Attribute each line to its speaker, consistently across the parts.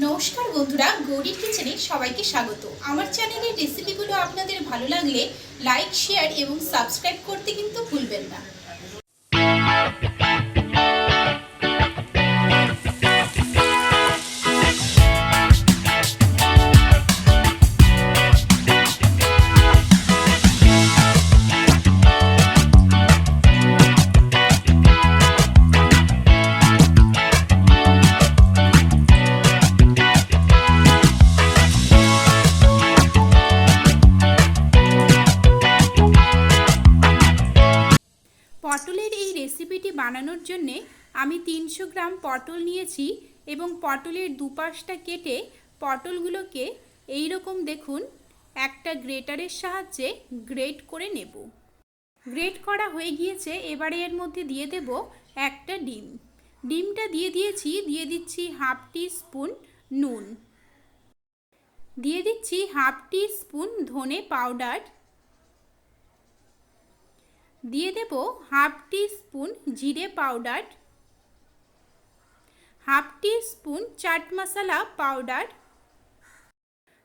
Speaker 1: নমস্কার বন্ধুরা, গৌরীর কিচেনে সবাইকে স্বাগত। আমার চ্যানেলের রেসিপিগুলো আপনাদের ভালো লাগলে লাইক, শেয়ার এবং সাবস্ক্রাইব করতে কিন্তু ভুলবেন না। পটলের এই রেসিপিটি বানানোর জন্য আমি 300 গ্রাম পটল নিয়েছি এবং পটলের দুপাশটা কেটে পটলগুলোকে এই রকম দেখুন একটা গ্রেটারের সাহায্যে গ্রেট করে নেব। গ্রেট করা হয়ে গিয়েছে। এবারে এর মধ্যে দিয়ে দেব একটা ডিম। ডিমটা দিয়ে দিচ্ছি হাফ টি স্পুন নুন, দিয়ে দিচ্ছি হাফ টি স্পুন ধনে পাউডার, দিয়ে দেব হাফ টি স্পুন জিরে পাউডার, হাফ টি স্পুন চাট মশলা পাউডার,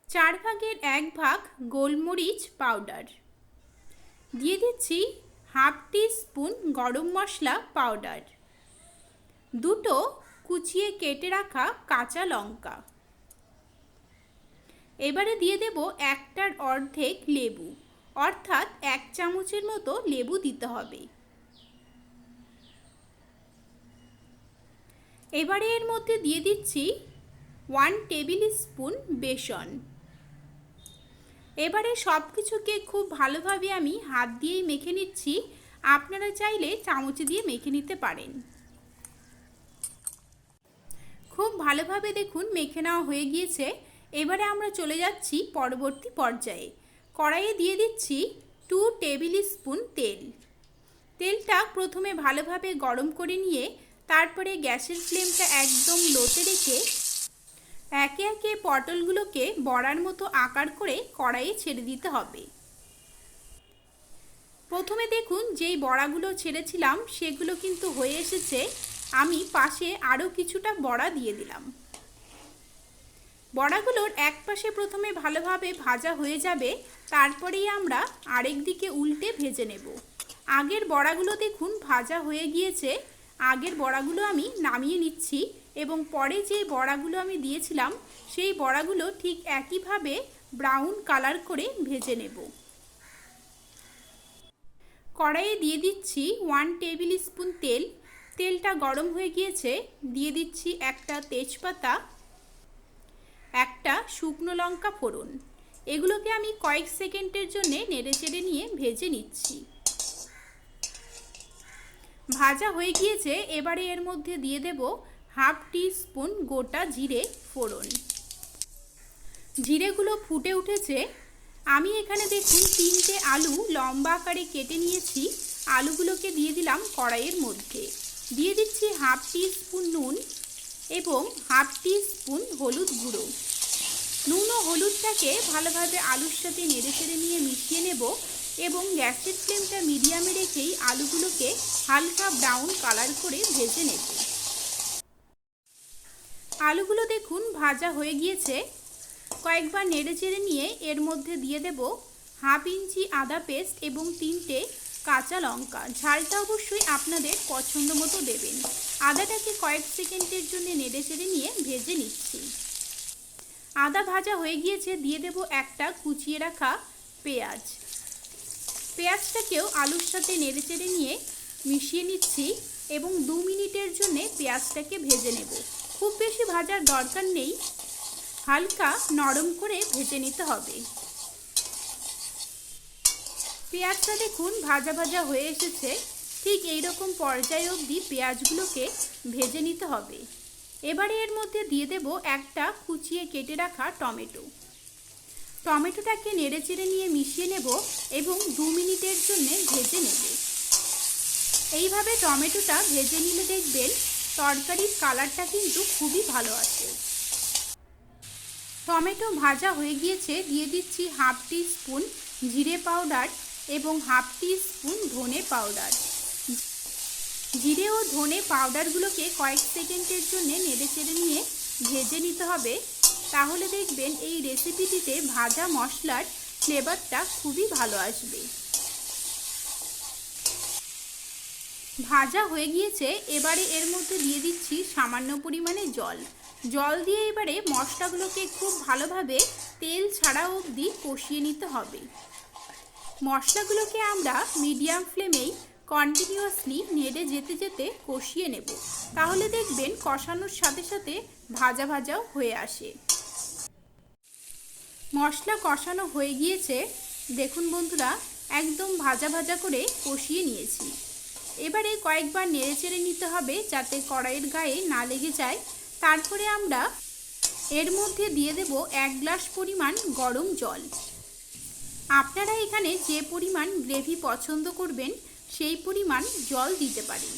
Speaker 1: 4 ভাগের 1 ভাগ গোলমরিচ পাউডার, দিয়ে দিচ্ছি হাফ টি স্পুন গরম মশলা পাউডার, দুটো কুচিয়ে কেটে রাখা কাঁচা লঙ্কা। এবারে দিয়ে দেব 1টার অর্ধেক লেবু, অর্থাৎ 1 চামচের মতো লেবু দিতে হবে। এবারে এর মধ্যে দিয়ে দিচ্ছি 1 টেবিল স্পুন বেসন। এবারে সব কিছুকে খুব ভালোভাবে আমি হাত দিয়েই মেখে নিচ্ছি। আপনারা চাইলে চামচ দিয়ে মেখে নিতে পারেন। খুব ভালোভাবে দেখুন মেখে নেওয়া হয়ে গিয়েছে। এবারে আমরা চলে যাচ্ছি পরবর্তী পর্যায়ে। কড়াইয়ে দিয়ে দিচ্ছি 2 টেবিল স্পুন তেল। তেলটা প্রথমে ভালোভাবে গরম করে নিয়ে তারপরে গ্যাসের ফ্লেমটা একদম লোতে রেখে একে একে পটলগুলোকে বড়ার মতো আকার করে কড়াইয়ে ছেড়ে দিতে হবে। প্রথমে দেখুন যেই বড়াগুলো ছেড়েছিলাম সেগুলো কিন্তু হয়ে এসেছে। আমি পাশে আরও কিছুটা বড়া দিয়ে দিলাম। বড়াগুলোর এক পাশে প্রথমে ভালোভাবে ভাজা হয়ে যাবে, তারপরেই আমরা আরেক দিকে উল্টে ভেজে নেব। আগের বড়াগুলো দেখুন ভাজা হয়ে গিয়েছে। আগের বড়াগুলো আমি নামিয়ে নিচ্ছি এবং পরে যে বড়াগুলো আমি দিয়েছিলাম সেই বড়াগুলো ঠিক একইভাবে ব্রাউন কালার করে ভেজে নেব। কড়াইয়ে দিয়ে দিচ্ছি 1 টেবিল স্পুন তেল। তেলটা গরম হয়ে গিয়েছে। দিয়ে দিচ্ছি একটা তেজপাতা, একটা শুকনো লঙ্কা ফোড়ন। এগুলোকে আমি কয়েক সেকেন্ডের জন্য নেড়েচেড়ে নিয়ে ভেজে নিচ্ছি। ভাজা হয়ে গিয়েছে। এবারে এর মধ্যে দিয়ে দেব হাফ টি স্পুন গোটা জিরে ফোড়ন। জিরেগুলো ফুটে উঠেছে। আমি এখানে দেখুন 3টে আলু লম্বা আকারে কেটে নিয়েছি। আলুগুলোকে দিয়ে দিলাম কড়াইয়ের মধ্যে। দিয়ে দিচ্ছি হাফ টি স্পুন নুন এবং হাফ টি স্পুন হলুদ গুঁড়ো। নুন ও হলুদটাকে ভালোভাবে আলুর সাথে নেড়েচেড়ে নিয়ে মিশিয়ে নেব এবং গ্যাসের ফ্লেমটা মিডিয়ামে রেখেই আলুগুলোকে হালকা ব্রাউন কালার করে ভেজে নেব। আলুগুলো দেখুন ভাজা হয়ে গিয়েছে। কয়েকবার নেড়েচেড়ে নিয়ে এর মধ্যে দিয়ে দেব হাফ ইঞ্চি আদা পেস্ট এবং 3টে কাঁচা লঙ্কা। ঝালটা অবশ্যই আপনাদের পছন্দ মতো দেবেন। আদাটাকে কয়েক সেকেন্ডের জন্য নেড়েচেড়ে নিয়ে ভেজে নিচ্ছি। আদা ভাজা হয়ে গিয়েছে। দিয়ে দেব একটা কুচিয়ে রাখা পেঁয়াজ। পেঁয়াজটাকেও আলুর সাথে নেড়েচেড়ে নিয়ে মিশিয়ে নিচ্ছি এবং 2 মিনিটের জন্য পেঁয়াজটাকে ভেজে নেব। খুব বেশি ভাজার দরকার নেই, হালকা নরম করে ভেজে নিতে হবে। পেঁয়াজটা দেখুন ভাজা ভাজা হয়ে এসেছে। ঠিক এই রকম পর্যায়ে অবধি পেঁয়াজগুলোকে ভেজে নিতে হবে। এবারে এর মধ্যে দিয়ে দেব একটা কুচিয়ে কেটে রাখা টমেটো। টমেটোটাকে নেড়েচেড়ে নিয়ে মিশিয়ে নেব এবং 2 মিনিটের জন্য ভেজে নেব। এইভাবে টমেটোটা ভেজে নিলে দেখবেন তরকারির কালারটা কিন্তু খুবই ভালো আসে। টমেটো ভাজা হয়ে গিয়েছে। দিয়ে দিচ্ছি হাফ টি স্পুন জিরে পাউডার এবং হাফ টি স্পুন ধনে পাউডার। জিরে ও ধনে পাউডারগুলোকে কয়েক সেকেন্ডের জন্য নেড়েচেড়ে নিয়ে ভেজে নিতে হবে। তাহলে দেখবেন এই রেসিপিটিতে ভাজা মশলার ফ্লেভারটা খুবই ভালো আসবে। ভাজা হয়ে গিয়েছে, এবারে এর মধ্যে দিয়ে দিচ্ছি সামান্য পরিমাণে জল। জল দিয়ে এবারে মশলাগুলোকে খুব ভালোভাবে তেল ছাড়া অবধি কষিয়ে নিতে হবে। মশলাগুলোকে আমরা মিডিয়াম ফ্লেমেই কন্টিনিউয়াসলি নেড়ে যেতে যেতে কষিয়ে নেব। তাহলে দেখবেন কষানোর সাথে সাথে ভাজা ভাজাও হয়ে আসে। মশলা কষানো হয়ে গিয়েছে, দেখুন বন্ধুরা, একদম ভাজা ভাজা করে কষিয়ে নিয়েছি। এবারে কয়েকবার নেড়ে চেড়ে নিতে হবে যাতে কড়াইয়ের গায়ে না লেগে যায়। তারপরে আমরা এর মধ্যে দিয়ে দেব 1 গ্লাস পরিমাণ গরম জল। আপনারা এখানে যে পরিমাণ গ্রেভি পছন্দ করবেন সেই পরিমাণ জল দিতে পারেন।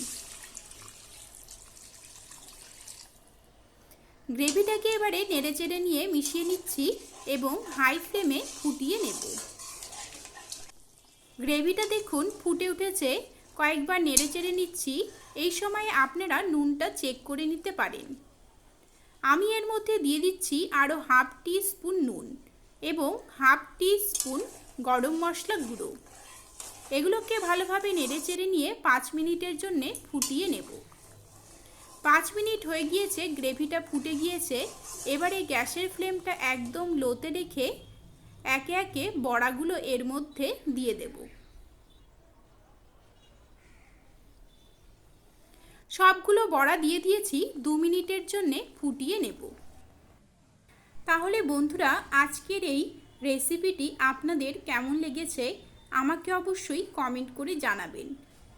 Speaker 1: গ্রেভিটাকে এবারে নেড়ে চেড়ে নিয়ে মিশিয়ে নিচ্ছি এবং হাই ফ্লেমে ফুটিয়ে নেব। গ্রেভিটা দেখুন ফুটে উঠেছে, কয়েকবার নেড়ে চেড়ে নিচ্ছি। এই সময় আপনারা নুনটা চেক করে নিতে পারেন। আমি এর মধ্যে দিয়ে দিচ্ছি আরও হাফ টি স্পুন নুন এবং হাফ টি স্পুন গরম মশলা গুঁড়ো। এগুলোকে ভালোভাবে নেড়ে চেড়ে নিয়ে 5 মিনিটের জন্যে ফুটিয়ে নেব। 5 মিনিট হয়ে গিয়েছে, গ্রেভিটা ফুটে গিয়েছে। এবারে গ্যাসের ফ্লেমটা একদম লোতে রেখে একে একে বড়াগুলো এর মধ্যে দিয়ে দেব। সবগুলো বড়া দিয়ে দিয়েছি, 2 মিনিটের জন্যে ফুটিয়ে নেব। তাহলে বন্ধুরা, আজকের এই রেসিপিটি আপনাদের কেমন লেগেছে আমাকে অবশ্যই কমেন্ট করে জানাবেন।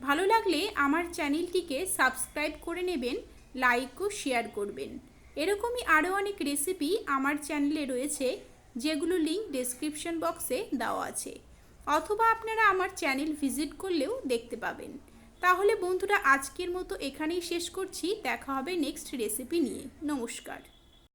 Speaker 1: ভালো লাগলে আমার চ্যানেলটিকে সাবস্ক্রাইব করে নেবেন, লাইক ও শেয়ার করবেন। এরকমই আরও অনেক রেসিপি আমার চ্যানেলে রয়েছে, যেগুলো লিঙ্ক ডেসক্রিপশন বক্সে দেওয়া আছে, অথবা আপনারা আমার চ্যানেল ভিজিট করলেও দেখতে পাবেন। তাহলে বন্ধুরা, আজকের মতো এখানেই শেষ করছি। দেখা হবে নেক্সট রেসিপি নিয়ে। নমস্কার।